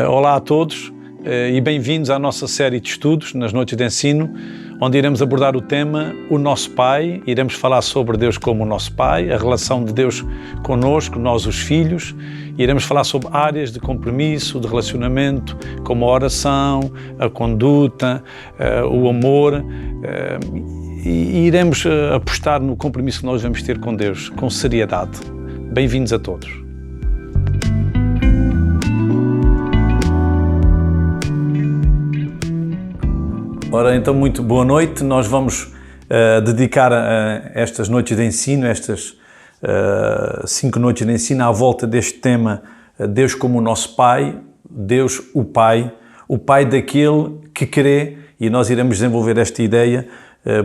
Olá a todos e bem-vindos à nossa série de estudos nas noites de ensino, onde iremos abordar o tema O Nosso Pai. Iremos falar sobre Deus como o nosso Pai, a relação de Deus connosco, nós os filhos. Iremos falar sobre áreas de compromisso, de relacionamento, como a oração, a conduta, o amor. E iremos apostar no compromisso que nós vamos ter com Deus, com seriedade. Bem-vindos a todos. Ora, então, muito boa noite. Nós vamos dedicar estas noites de ensino, estas 5 noites de ensino, à volta deste tema, Deus como o nosso Pai, Deus o Pai daquele que crê, e nós iremos desenvolver esta ideia,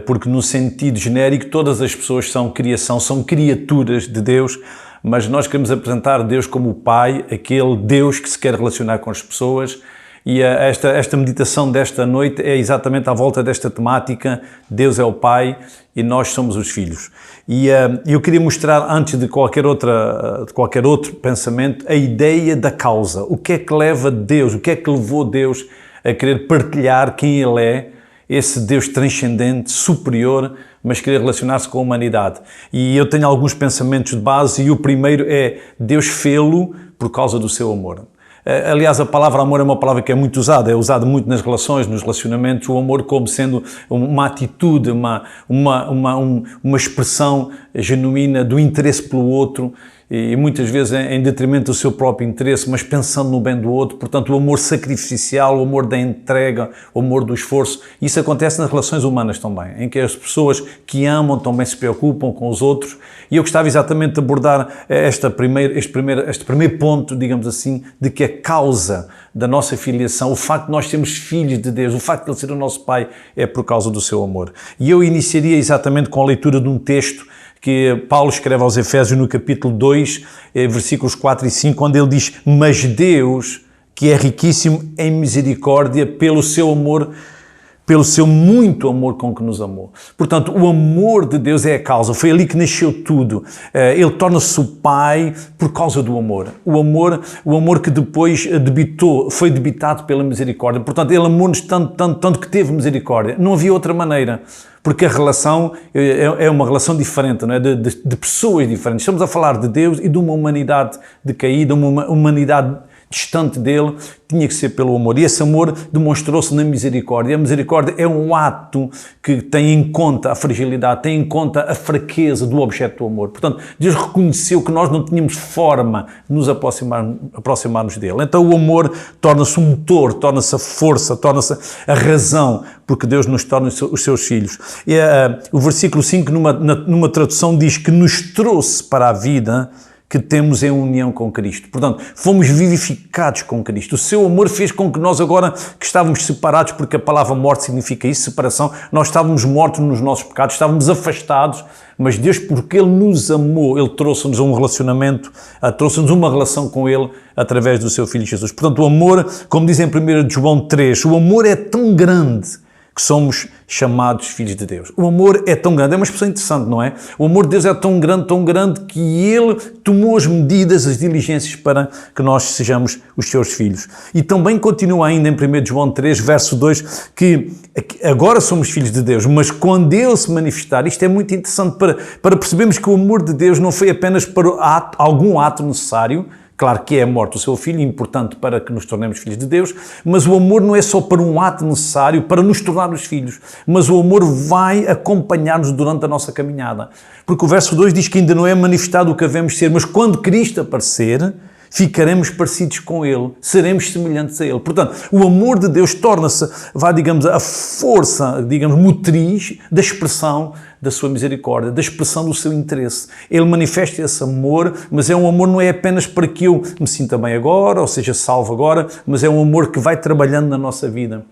porque no sentido genérico todas as pessoas são criação, são criaturas de Deus, mas nós queremos apresentar Deus como o Pai, aquele Deus que se quer relacionar com as pessoas. E esta meditação desta noite é exatamente à volta desta temática: Deus é o Pai e nós somos os filhos. E eu queria mostrar, antes de qualquer outro pensamento, a ideia da causa. O que é que leva Deus, o que é que levou Deus a querer partilhar quem Ele é, esse Deus transcendente, superior, mas querer relacionar-se com a humanidade. E eu tenho alguns pensamentos de base, e o primeiro é: Deus fê-lo por causa do seu amor. Aliás, a palavra amor é uma palavra que é muito usada, é usada muito nas relações, nos relacionamentos, o amor como sendo uma atitude, uma expressão genuína do interesse pelo outro, e muitas vezes em detrimento do seu próprio interesse, mas pensando no bem do outro. Portanto, o amor sacrificial, o amor da entrega, o amor do esforço. Isso acontece nas relações humanas também, em que as pessoas que amam também se preocupam com os outros. E eu gostava exatamente de abordar este primeiro ponto, digamos assim, de que a causa da nossa filiação, o facto de nós sermos filhos de Deus, o facto de Ele ser o nosso Pai, é por causa do seu amor. E eu iniciaria exatamente com a leitura de um texto que Paulo escreve aos Efésios no capítulo 2, versículos 4 e 5, onde ele diz: mas Deus, que é riquíssimo em misericórdia, pelo seu amor, pelo seu muito amor com que nos amou. Portanto, o amor de Deus é a causa, foi ali que nasceu tudo. Ele torna-se o Pai por causa do amor. O amor que depois foi debitado pela misericórdia. Portanto, Ele amou-nos tanto que teve misericórdia. Não havia outra maneira, porque a relação é uma relação diferente, não é? De pessoas diferentes. Estamos a falar de Deus e de uma humanidade decaída, uma humanidade distante dele. Tinha que ser pelo amor. E esse amor demonstrou-se na misericórdia. A misericórdia é um ato que tem em conta a fragilidade, tem em conta a fraqueza do objeto do amor. Portanto, Deus reconheceu que nós não tínhamos forma de nos aproximarmos dele. Então o amor torna-se um motor, torna-se a força, torna-se a razão, porque Deus nos torna os seus filhos. E o versículo 5, numa tradução, diz que nos trouxe para a vida que temos em união com Cristo. Portanto, fomos vivificados com Cristo. O seu amor fez com que nós agora, que estávamos separados, porque a palavra morte significa isso, separação, nós estávamos mortos nos nossos pecados, estávamos afastados, mas Deus, porque Ele nos amou, Ele trouxe-nos um relacionamento, trouxe-nos uma relação com Ele através do seu Filho Jesus. Portanto, o amor, como diz em 1 João 3, o amor é tão grande que somos chamados filhos de Deus. O amor é tão grande, é uma expressão interessante, não é? O amor de Deus é tão grande que Ele tomou as medidas, as diligências para que nós sejamos os seus filhos. E também continua ainda em 1 João 3, verso 2, que agora somos filhos de Deus, mas quando Ele se manifestar, isto é muito interessante para percebermos que o amor de Deus não foi apenas para algum ato necessário. Claro que é a morte do seu filho, importante para que nos tornemos filhos de Deus, mas o amor não é só para um ato necessário para nos tornarmos filhos, mas o amor vai acompanhar-nos durante a nossa caminhada. Porque o verso 2 diz que ainda não é manifestado o que havemos ser, mas quando Cristo aparecer, ficaremos parecidos com Ele, seremos semelhantes a Ele. Portanto, o amor de Deus torna-se, a força, motriz da expressão da sua misericórdia, da expressão do seu interesse. Ele manifesta esse amor, mas é um amor não é apenas para que eu me sinta bem agora, ou seja, salvo agora, mas é um amor que vai trabalhando na nossa vida.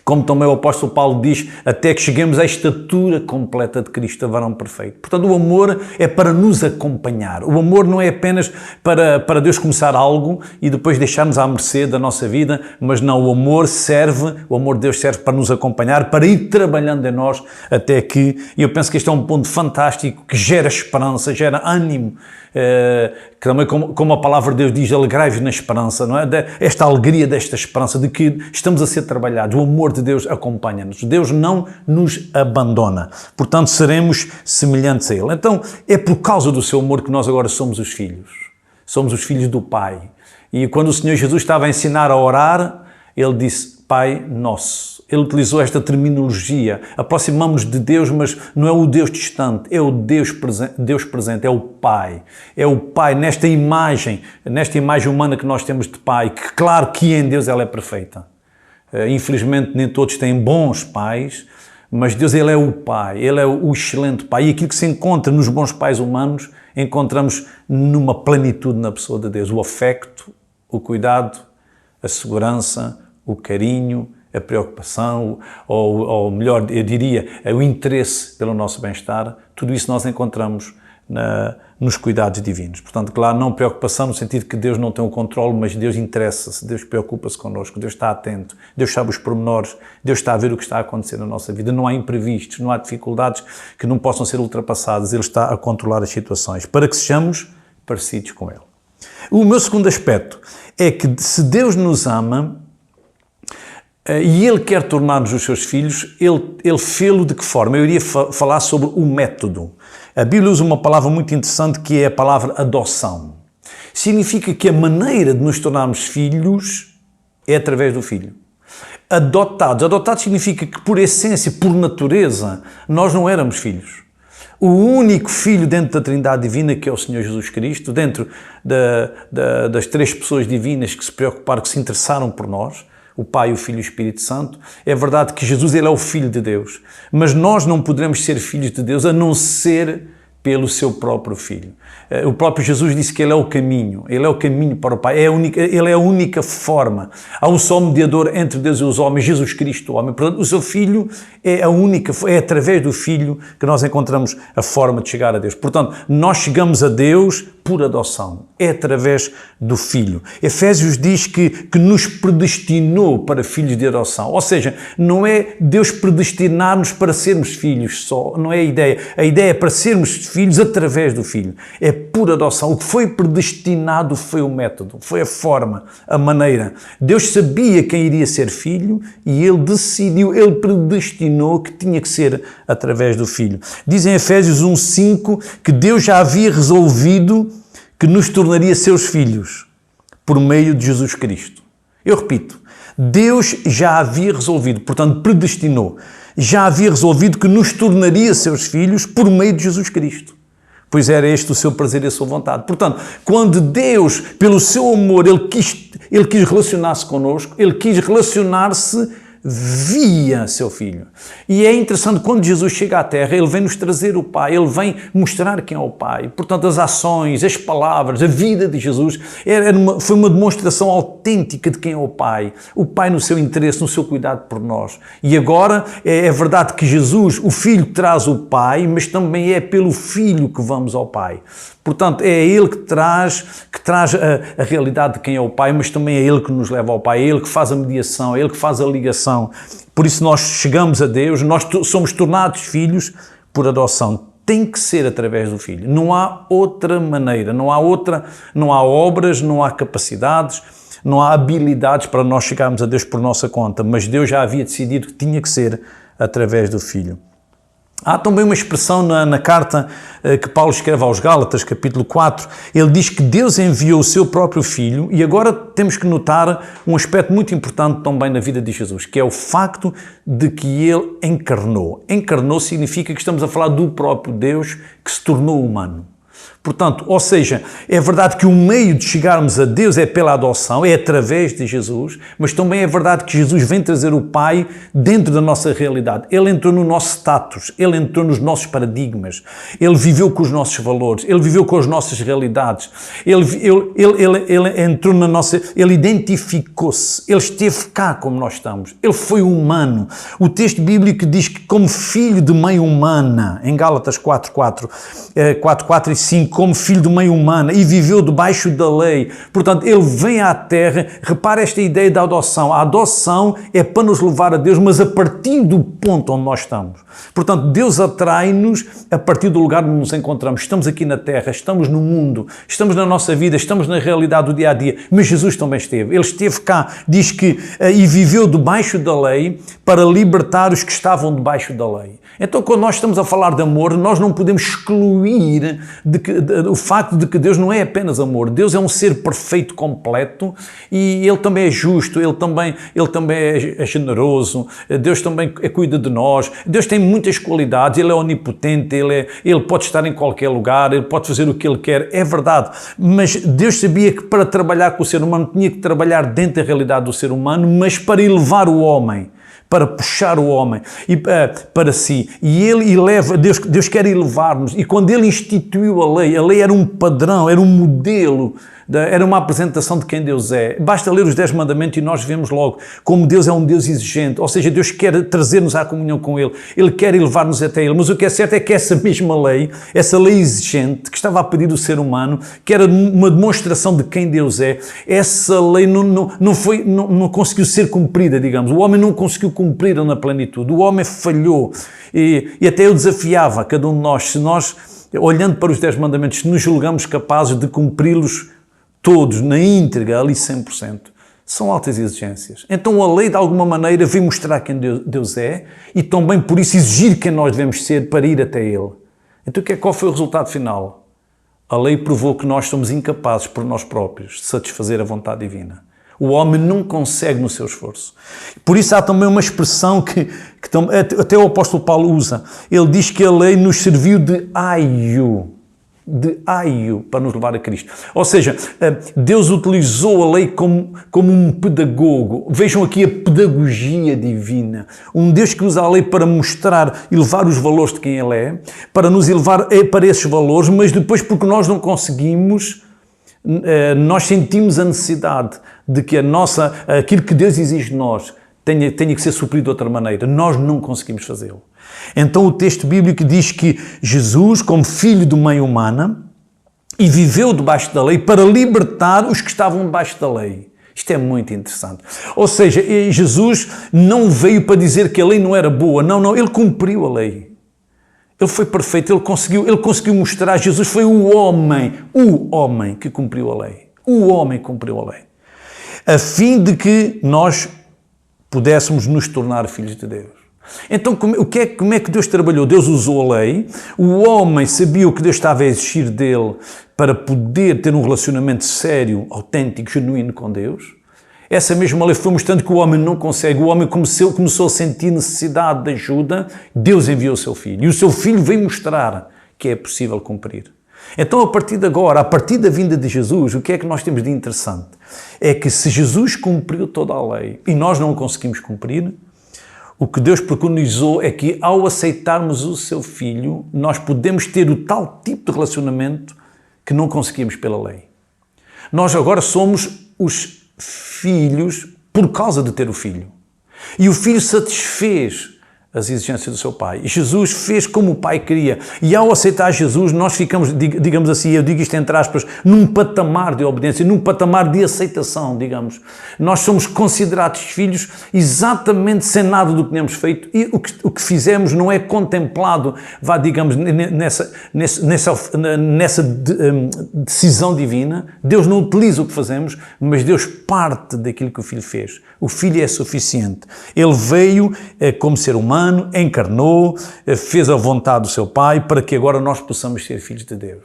Como também o apóstolo Paulo diz, até que cheguemos à estatura completa de Cristo, varão perfeito. Portanto, o amor é para nos acompanhar. O amor não é apenas para Deus começar algo e depois deixar-nos à mercê da nossa vida, mas não, o amor de Deus serve para nos acompanhar, para ir trabalhando em nós até que, e eu penso que este é um ponto fantástico, que gera esperança, gera ânimo, que também, como a palavra de Deus diz, alegrai-vos na esperança, não é? Esta alegria desta esperança de que estamos a ser trabalhados, o amor de Deus acompanha-nos, Deus não nos abandona, portanto seremos semelhantes a Ele. Então é por causa do seu amor que nós agora somos os filhos do Pai. E quando o Senhor Jesus estava a ensinar a orar, Ele disse, Pai Nosso. Ele utilizou esta terminologia. Aproximamos de Deus, mas não é o Deus distante, é o Deus presente, é o Pai. É o Pai nesta imagem humana que nós temos de Pai, que claro que em Deus ela é perfeita. Infelizmente nem todos têm bons pais, mas Deus Ele é o Pai, Ele é o excelente Pai. E aquilo que se encontra nos bons pais humanos, encontramos numa plenitude na pessoa de Deus. O afecto, o cuidado, a segurança, o carinho, a preocupação, ou melhor, eu diria, o interesse pelo nosso bem-estar, tudo isso nós encontramos nos cuidados divinos. Portanto, claro, não preocupação no sentido que Deus não tem o controle, mas Deus interessa-se, Deus preocupa-se connosco, Deus está atento, Deus sabe os pormenores, Deus está a ver o que está a acontecer na nossa vida. Não há imprevistos, não há dificuldades que não possam ser ultrapassadas, Ele está a controlar as situações, para que sejamos parecidos com Ele. O meu segundo aspecto é que se Deus nos ama, e Ele quer tornar-nos os seus filhos, Ele fê-lo de que forma? Eu iria falar sobre o método. A Bíblia usa uma palavra muito interessante que é a palavra adoção. Significa que a maneira de nos tornarmos filhos é através do Filho. Adotados significa que por essência, por natureza, nós não éramos filhos. O único Filho dentro da Trindade Divina, que é o Senhor Jesus Cristo, dentro das três pessoas divinas que se preocuparam, que se interessaram por nós, o Pai, o Filho e o Espírito Santo. É verdade que Jesus Ele é o Filho de Deus, mas nós não poderemos ser filhos de Deus a não ser pelo seu próprio Filho. O próprio Jesus disse que Ele é o caminho para o Pai, Ele é a única forma. Há um só mediador entre Deus e os homens, Jesus Cristo, o homem. Portanto, o seu Filho é através do Filho que nós encontramos a forma de chegar a Deus. Portanto, nós chegamos a Deus por adoção, é através do Filho. Efésios diz que nos predestinou para filhos de adoção, ou seja, não é Deus predestinar-nos para sermos filhos só, não é a ideia é para sermos filhos através do Filho, é por adoção. O que foi predestinado foi o método, foi a forma, a maneira. Deus sabia quem iria ser filho e Ele decidiu, Ele predestinou que tinha que ser através do Filho. Diz em Efésios 1:5 que Deus já havia resolvido que nos tornaria seus filhos por meio de Jesus Cristo. Eu repito, Deus já havia resolvido, portanto predestinou, já havia resolvido que nos tornaria seus filhos por meio de Jesus Cristo. Pois era este o seu prazer e a sua vontade. Portanto, quando Deus, pelo seu amor, Ele quis relacionar-se connosco, Ele quis relacionar-se via seu Filho. E é interessante, quando Jesus chega à Terra, Ele vem nos trazer o Pai, Ele vem mostrar quem é o Pai. Portanto, as ações, as palavras, a vida de Jesus foi uma demonstração autêntica de quem é o Pai no seu interesse, no seu cuidado por nós. E agora é verdade que Jesus, o Filho, traz o Pai, mas também é pelo Filho que vamos ao Pai. Portanto, é Ele que traz a realidade de quem é o Pai, mas também é Ele que nos leva ao Pai, é Ele que faz a mediação, é Ele que faz a ligação. Por isso nós chegamos a Deus, nós somos tornados filhos por adoção. Tem que ser através do Filho. Não há outra maneira, não há obras, não há capacidades, não há habilidades para nós chegarmos a Deus por nossa conta, mas Deus já havia decidido que tinha que ser através do Filho. Há também uma expressão na carta que Paulo escreve aos Gálatas, capítulo 4, ele diz que Deus enviou o seu próprio Filho, e agora temos que notar um aspecto muito importante também na vida de Jesus, que é o facto de que Ele encarnou. Encarnou significa que estamos a falar do próprio Deus que se tornou humano. Portanto, ou seja, é verdade que o meio de chegarmos a Deus é pela adoção, é através de Jesus, mas também é verdade que Jesus vem trazer o Pai dentro da nossa realidade. Ele entrou no nosso status, Ele entrou nos nossos paradigmas, Ele viveu com os nossos valores, Ele viveu com as nossas realidades, Ele entrou na nossa... Ele identificou-se, Ele esteve cá como nós estamos, Ele foi humano. O texto bíblico diz que como filho de mãe humana, em Gálatas 4:4 e 5, como filho do meio humano e viveu debaixo da lei. Portanto, ele vem à terra. Repara esta ideia da adoção. A adoção é para nos levar a Deus, mas a partir do ponto onde nós estamos. Portanto, Deus atrai-nos a partir do lugar onde nos encontramos. Estamos aqui na terra, estamos no mundo, estamos na nossa vida, estamos na realidade do dia a dia. Mas Jesus também esteve. Ele esteve cá, diz que, e viveu debaixo da lei para libertar os que estavam debaixo da lei. Então, quando nós estamos a falar de amor, nós não podemos excluir o facto de que Deus não é apenas amor. Deus é um ser perfeito, completo, e Ele também é justo, Ele também é generoso, Deus também cuida de nós. Deus tem muitas qualidades, Ele é onipotente, Ele pode estar em qualquer lugar, Ele pode fazer o que Ele quer, é verdade. Mas Deus sabia que para trabalhar com o ser humano tinha que trabalhar dentro da realidade do ser humano, mas para elevar o homem, para puxar o homem para si. E Ele eleva, Deus quer elevar-nos. E quando Ele instituiu a lei era um padrão, era um modelo, era uma apresentação de quem Deus é. Basta ler os 10 mandamentos e nós vemos logo como Deus é um Deus exigente. Ou seja, Deus quer trazer-nos à comunhão com Ele. Ele quer elevar-nos até Ele. Mas o que é certo é que essa mesma lei, essa lei exigente que estava a pedir do ser humano, que era uma demonstração de quem Deus é, essa lei não conseguiu ser cumprida, digamos. O homem não conseguiu cumprir na plenitude. O homem falhou. E até eu desafiava cada um de nós, se nós, olhando para os 10 mandamentos, se nos julgamos capazes de cumpri-los todos, na íntegra, ali 100%, são altas exigências. Então a lei, de alguma maneira, vem mostrar quem Deus é e também, por isso, exigir quem nós devemos ser para ir até Ele. Então qual foi o resultado final? A lei provou que nós somos incapazes, por nós próprios, de satisfazer a vontade divina. O homem não consegue no seu esforço. Por isso há também uma expressão que até o apóstolo Paulo usa. Ele diz que a lei nos serviu de aio para nos levar a Cristo. Ou seja, Deus utilizou a lei como um pedagogo. Vejam aqui a pedagogia divina. Um Deus que usa a lei para mostrar e levar os valores de quem Ele é, para nos elevar para esses valores, mas depois, porque nós não conseguimos, nós sentimos a necessidade de que aquilo que Deus exige de nós tenha que ser suprido de outra maneira. Nós não conseguimos fazê-lo. Então o texto bíblico diz que Jesus, como filho do meio humana, e viveu debaixo da lei para libertar os que estavam debaixo da lei. Isto é muito interessante. Ou seja, Jesus não veio para dizer que a lei não era boa. Não, Ele cumpriu a lei. Ele foi perfeito, ele conseguiu mostrar. Jesus foi o homem que cumpriu a lei. O homem cumpriu a lei. A fim de que nós pudéssemos nos tornar filhos de Deus. Então, como é que Deus trabalhou? Deus usou a lei, o homem sabia o que Deus estava a exigir dele para poder ter um relacionamento sério, autêntico, genuíno com Deus. Essa mesma lei foi mostrando que o homem não consegue, o homem começou a sentir necessidade de ajuda, Deus enviou o seu filho. E o seu filho veio mostrar que é possível cumprir. Então, a partir de agora, a partir da vinda de Jesus, o que é que nós temos de interessante? É que se Jesus cumpriu toda a lei e nós não conseguimos cumprir, o que Deus preconizou é que, ao aceitarmos o seu Filho, nós podemos ter o tal tipo de relacionamento que não conseguimos pela lei. Nós agora somos os filhos por causa de ter o Filho. E o Filho satisfez as exigências do seu Pai. E Jesus fez como o Pai queria. E ao aceitar Jesus, nós ficamos, digamos assim, eu digo isto entre aspas, num patamar de obediência, num patamar de aceitação, digamos. Nós somos considerados filhos exatamente sem nada do que temos feito e o que fizemos não é contemplado, digamos, nessa decisão divina. Deus não utiliza o que fazemos, mas Deus parte daquilo que o Filho fez. O Filho é suficiente. Ele veio como ser humano, encarnou, fez a vontade do seu Pai para que agora nós possamos ser filhos de Deus.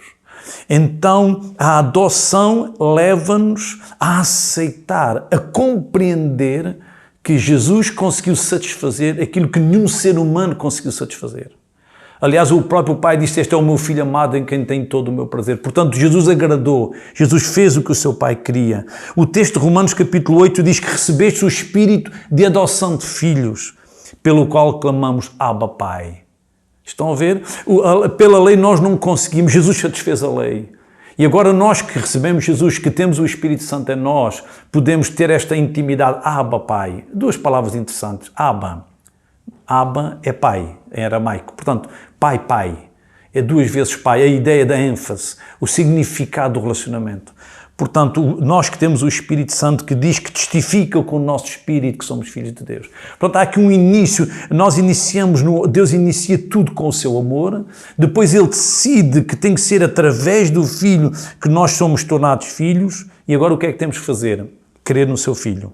Então, a adoção leva-nos a aceitar, a compreender que Jesus conseguiu satisfazer aquilo que nenhum ser humano conseguiu satisfazer. Aliás, o próprio Pai disse: este é o meu Filho amado em quem tenho todo o meu prazer. Portanto, Jesus agradou, Jesus fez o que o seu Pai queria. O texto de Romanos capítulo 8 diz que recebeste o Espírito de adoção de filhos, pelo qual clamamos Abba Pai. Estão a ver? Pela lei nós não conseguimos, Jesus satisfez a lei. E agora nós que recebemos Jesus, que temos o Espírito Santo em nós, podemos ter esta intimidade, Abba Pai. Duas palavras interessantes, Abba. Abba é pai, em aramaico. Portanto, pai. É 2 vezes Pai, a ideia da ênfase, o significado do relacionamento. Portanto, nós que temos o Espírito Santo que diz que testifica com o nosso Espírito que somos filhos de Deus. Portanto, há aqui um início, nós iniciamos, Deus inicia tudo com o seu amor, depois Ele decide que tem que ser através do Filho que nós somos tornados filhos, e agora o que é que temos que fazer? Crer no seu Filho.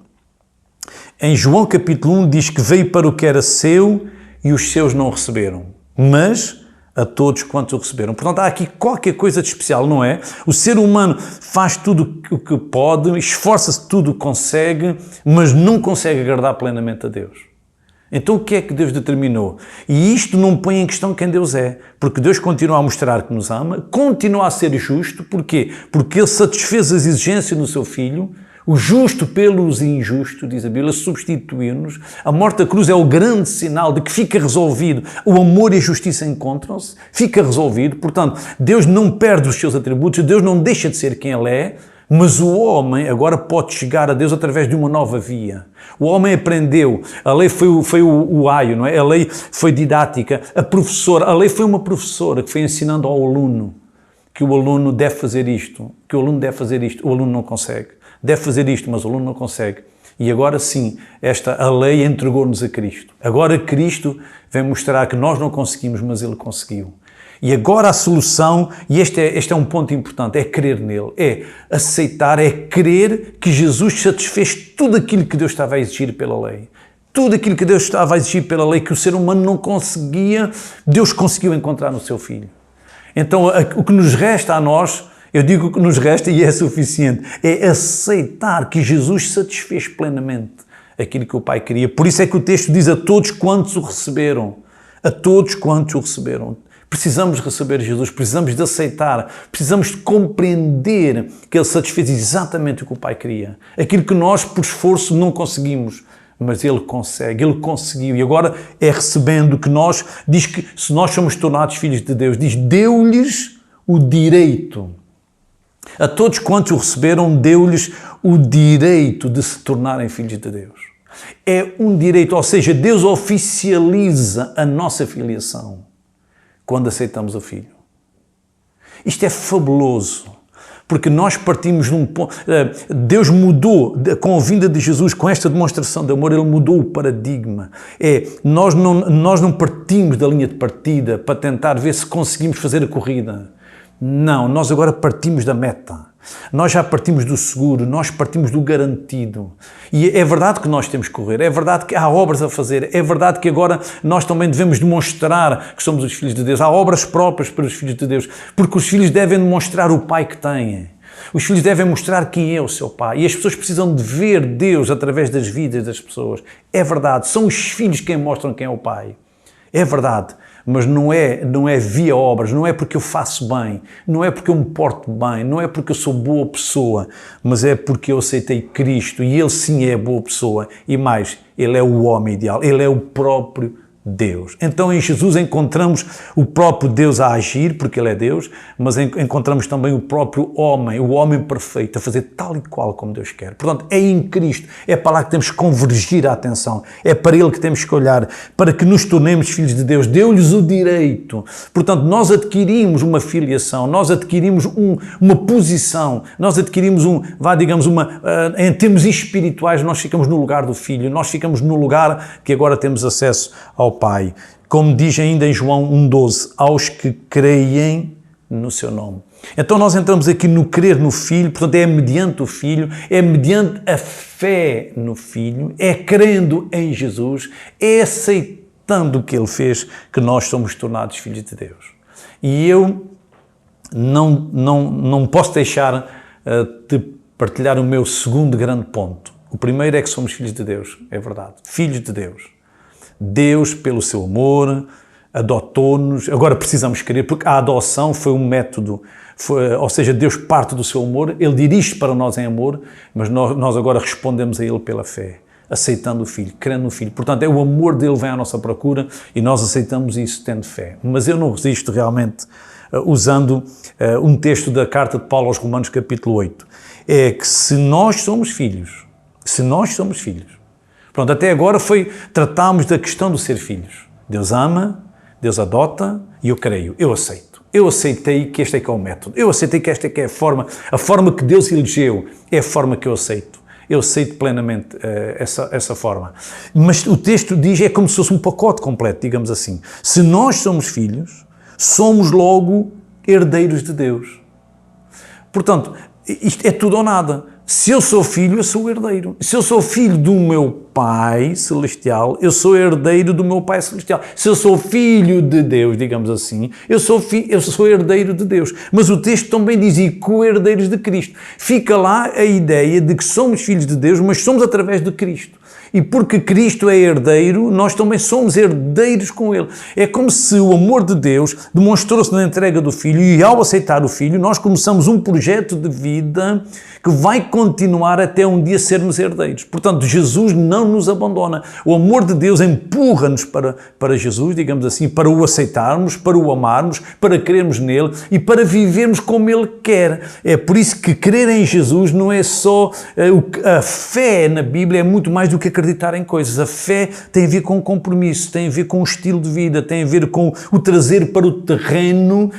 Em João capítulo 1 diz que veio para o que era seu e os seus não receberam, mas a todos quantos o receberam. Portanto, há aqui qualquer coisa de especial, não é? O ser humano faz tudo o que pode, esforça-se tudo o que consegue, mas não consegue agradar plenamente a Deus. Então o que é que Deus determinou? E isto não põe em questão quem Deus é, porque Deus continua a mostrar que nos ama, continua a ser justo. Porquê? Porque Ele satisfez as exigências do seu Filho, o justo pelos injustos, diz a Bíblia, substituiu-nos. A morte da cruz é o grande sinal de que fica resolvido. O amor e a justiça encontram-se, fica resolvido. Portanto, Deus não perde os seus atributos, Deus não deixa de ser quem Ele é, mas o homem agora pode chegar a Deus através de uma nova via. O homem aprendeu, a lei foi o aio, não é? A lei foi didática, a lei foi uma professora que foi ensinando ao aluno que o aluno deve fazer isto, o aluno não consegue. Deve fazer isto, mas o aluno não consegue. E agora sim, a lei entregou-nos a Cristo. Agora Cristo vem mostrar que nós não conseguimos, mas Ele conseguiu. E agora a solução, e este é um ponto importante, é crer nele, é aceitar, é crer que Jesus satisfez tudo aquilo que Deus estava a exigir pela lei. Tudo aquilo que Deus estava a exigir pela lei, que o ser humano não conseguia, Deus conseguiu encontrar no seu Filho. Então, o que nos resta a nós, eu digo que nos resta e é suficiente, é aceitar que Jesus satisfez plenamente aquilo que o Pai queria. Por isso é que o texto diz a todos quantos o receberam. A todos quantos o receberam. Precisamos receber Jesus, precisamos de aceitar, precisamos de compreender que Ele satisfez exatamente o que o Pai queria. Aquilo que nós, por esforço, não conseguimos, mas Ele consegue, Ele conseguiu. E agora é recebendo que nós, diz que se nós somos tornados filhos de Deus, diz, deu-lhes o direito. A todos quantos o receberam, deu-lhes o direito de se tornarem filhos de Deus. É um direito, ou seja, Deus oficializa a nossa filiação quando aceitamos o Filho. Isto é fabuloso, porque nós partimos de um ponto... Deus mudou, com a vinda de Jesus, com esta demonstração de amor, Ele mudou o paradigma. Nós não partimos da linha de partida para tentar ver se conseguimos fazer a corrida. Não, nós agora partimos da meta. Nós já partimos do seguro, nós partimos do garantido. E é verdade que nós temos que correr, é verdade que há obras a fazer, é verdade que agora nós também devemos demonstrar que somos os filhos de Deus. Há obras próprias para os filhos de Deus, porque os filhos devem demonstrar o Pai que têm. Os filhos devem mostrar quem é o seu Pai. E as pessoas precisam de ver Deus através das vidas das pessoas. É verdade, são os filhos quem mostram quem é o Pai. É verdade. Mas não é via obras, não é porque eu faço bem, não é porque eu me porto bem, não é porque eu sou boa pessoa, mas é porque eu aceitei Cristo e Ele sim é boa pessoa. E mais, Ele é o homem ideal, Ele é o próprio Deus. Então em Jesus encontramos o próprio Deus a agir, porque Ele é Deus, mas encontramos também o próprio homem, o homem perfeito, a fazer tal e qual como Deus quer. Portanto, é em Cristo, é para lá que temos que convergir a atenção, é para Ele que temos que olhar, para que nos tornemos filhos de Deus. Deu-lhes o direito. Portanto, nós adquirimos uma filiação, nós adquirimos uma posição, nós adquirimos em termos espirituais, nós ficamos no lugar do Filho, nós ficamos no lugar que agora temos acesso ao Pai. Como diz ainda em João 1,12, aos que creem no seu nome. Então nós entramos aqui no crer no Filho, portanto é mediante o Filho, é mediante a fé no Filho, é crendo em Jesus, é aceitando o que Ele fez, que nós somos tornados filhos de Deus. E eu não posso deixar de partilhar o meu segundo grande ponto. O primeiro é que somos filhos de Deus, é verdade, filhos de Deus. Deus, pelo seu amor, adotou-nos. Agora precisamos crer, porque a adoção foi um método, ou seja, Deus parte do seu amor, Ele dirige para nós em amor, mas nós agora respondemos a Ele pela fé, aceitando o Filho, crendo no Filho. Portanto, é o amor dele vem à nossa procura e nós aceitamos isso tendo fé. Mas eu não resisto realmente, usando um texto da carta de Paulo aos Romanos, capítulo 8. É que se nós somos filhos, pronto, até agora tratámos da questão do ser filhos. Deus ama, Deus adota, E eu creio, eu aceito. Eu aceitei que este é que é o método. Eu aceitei que esta é que é a forma que Deus elegeu é a forma que eu aceito. Eu aceito plenamente essa forma. Mas o texto diz, é como se fosse um pacote completo, digamos assim. Se nós somos filhos, somos logo herdeiros de Deus. Portanto, isto é tudo ou nada. Se eu sou filho, eu sou herdeiro. Se eu sou filho do meu Pai Celestial, eu sou herdeiro do meu Pai Celestial. Se eu sou filho de Deus, digamos assim, eu sou herdeiro de Deus. Mas o texto também diz, e co-herdeiros de Cristo. Fica lá a ideia de que somos filhos de Deus, mas somos através de Cristo. E porque Cristo é herdeiro, nós também somos herdeiros com Ele. É como se o amor de Deus demonstrou-se na entrega do Filho, e ao aceitar o Filho, nós começamos um projeto de vida que vai continuar até um dia sermos herdeiros. Portanto, Jesus não nos abandona. O amor de Deus empurra-nos para Jesus, digamos assim, para o aceitarmos, para o amarmos, para crermos nele e para vivermos como Ele quer. É por isso que crer em Jesus não é só... A fé na Bíblia é muito mais do que acreditar em coisas. A fé tem a ver com compromisso, tem a ver com o estilo de vida, tem a ver com o trazer para o terreno,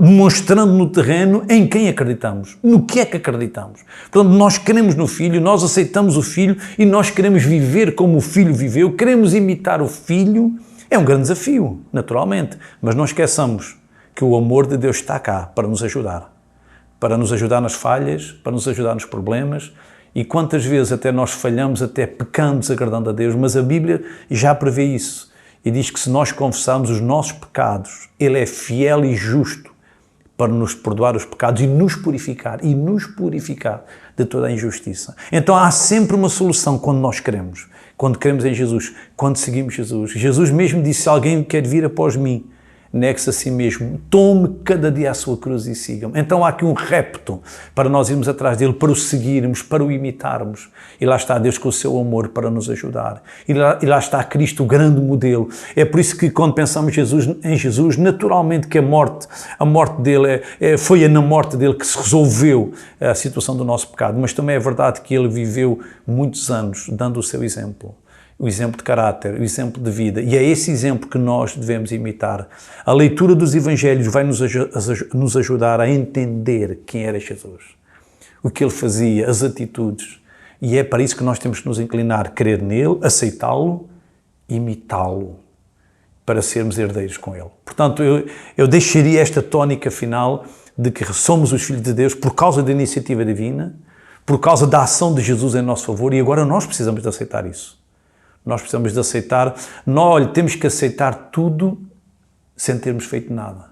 demonstrando no terreno em quem acreditamos, no que é que acreditamos. Portanto, nós queremos no Filho, nós aceitamos o Filho e nós queremos viver como o Filho viveu, queremos imitar o Filho. É um grande desafio, naturalmente, mas não esqueçamos que o amor de Deus está cá para nos ajudar nas falhas, para nos ajudar nos problemas. E quantas vezes até nós falhamos, até pecamos agradando a Deus, mas a Bíblia já prevê isso. E diz que se nós confessarmos os nossos pecados, Ele é fiel e justo para nos perdoar os pecados e nos purificar de toda a injustiça. Então há sempre uma solução quando nós queremos em Jesus, quando seguimos Jesus. Jesus mesmo disse, se alguém quer vir após mim, negue-se a si mesmo, tome cada dia a sua cruz e siga-me. Então há aqui um repto para nós irmos atrás dele, para o seguirmos, para o imitarmos. E lá está Deus com o seu amor para nos ajudar. E lá está Cristo, o grande modelo. É por isso que quando pensamos em Jesus, naturalmente que a morte dele, foi na morte dele que se resolveu a situação do nosso pecado. Mas também é verdade que ele viveu muitos anos dando o seu exemplo. O exemplo de caráter, o exemplo de vida. E é esse exemplo que nós devemos imitar. A leitura dos Evangelhos vai nos ajudar a entender quem era Jesus, o que Ele fazia, as atitudes. E é para isso que nós temos que nos inclinar, crer nele, aceitá-lo, imitá-lo, para sermos herdeiros com Ele. Portanto, eu deixaria esta tónica final de que somos os filhos de Deus por causa da iniciativa divina, por causa da ação de Jesus em nosso favor, e agora nós precisamos de aceitar isso. Nós precisamos de aceitar, temos que aceitar tudo sem termos feito nada,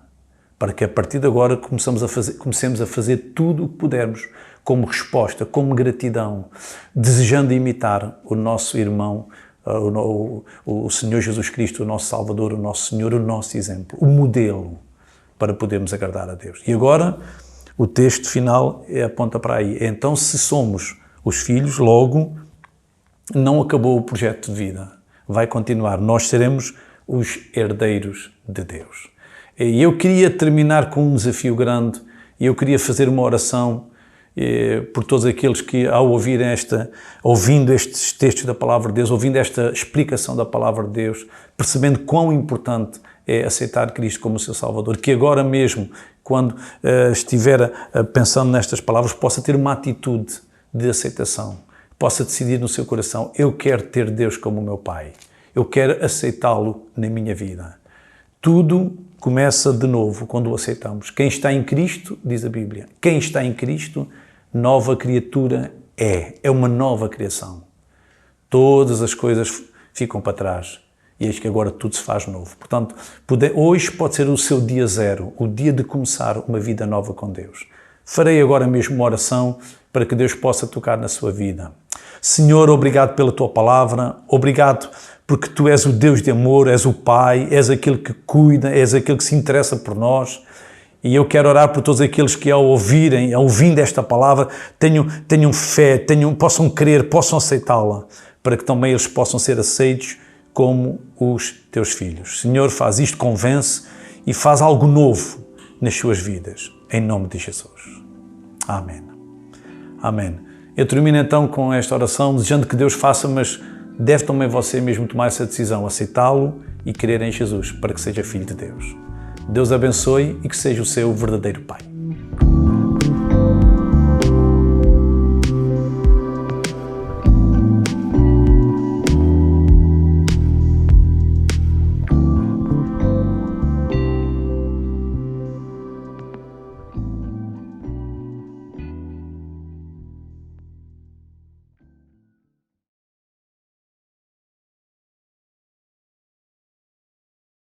para que a partir de agora comecemos a fazer tudo o que pudermos, como resposta, como gratidão, desejando imitar o nosso irmão, o Senhor Jesus Cristo, o nosso Salvador, o nosso Senhor, o nosso exemplo, o modelo, para podermos agradar a Deus. E agora, o texto final aponta para aí. Então, se somos os filhos, logo... não acabou o projeto de vida, vai continuar. Nós seremos os herdeiros de Deus. E eu queria terminar com um desafio grande, e eu queria fazer uma oração por todos aqueles que, ao ouvindo estes textos da Palavra de Deus, ouvindo esta explicação da Palavra de Deus, percebendo quão importante é aceitar Cristo como o seu Salvador, que agora mesmo, quando estiver pensando nestas palavras, possa ter uma atitude de aceitação. Possa decidir no seu coração, eu quero ter Deus como meu Pai, eu quero aceitá-lo na minha vida. Tudo começa de novo quando o aceitamos. Quem está em Cristo, diz a Bíblia, quem está em Cristo, nova criatura é uma nova criação. Todas as coisas ficam para trás e eis que agora tudo se faz novo. Portanto, hoje pode ser o seu dia zero, o dia de começar uma vida nova com Deus. Farei agora mesmo uma oração para que Deus possa tocar na sua vida. Senhor, obrigado pela Tua Palavra, obrigado porque Tu és o Deus de amor, és o Pai, és aquele que cuida, és aquele que se interessa por nós. E eu quero orar por todos aqueles que ouvindo esta palavra, tenham fé, possam crer, possam aceitá-la, para que também eles possam ser aceitos como os Teus filhos. Senhor, faz isto, convence e faz algo novo nas suas vidas, em nome de Jesus. Amém. Amém. Eu termino então com esta oração, desejando que Deus faça, mas deve também você mesmo tomar essa decisão, aceitá-lo e crer em Jesus para que seja filho de Deus. Deus abençoe e que seja o seu verdadeiro Pai.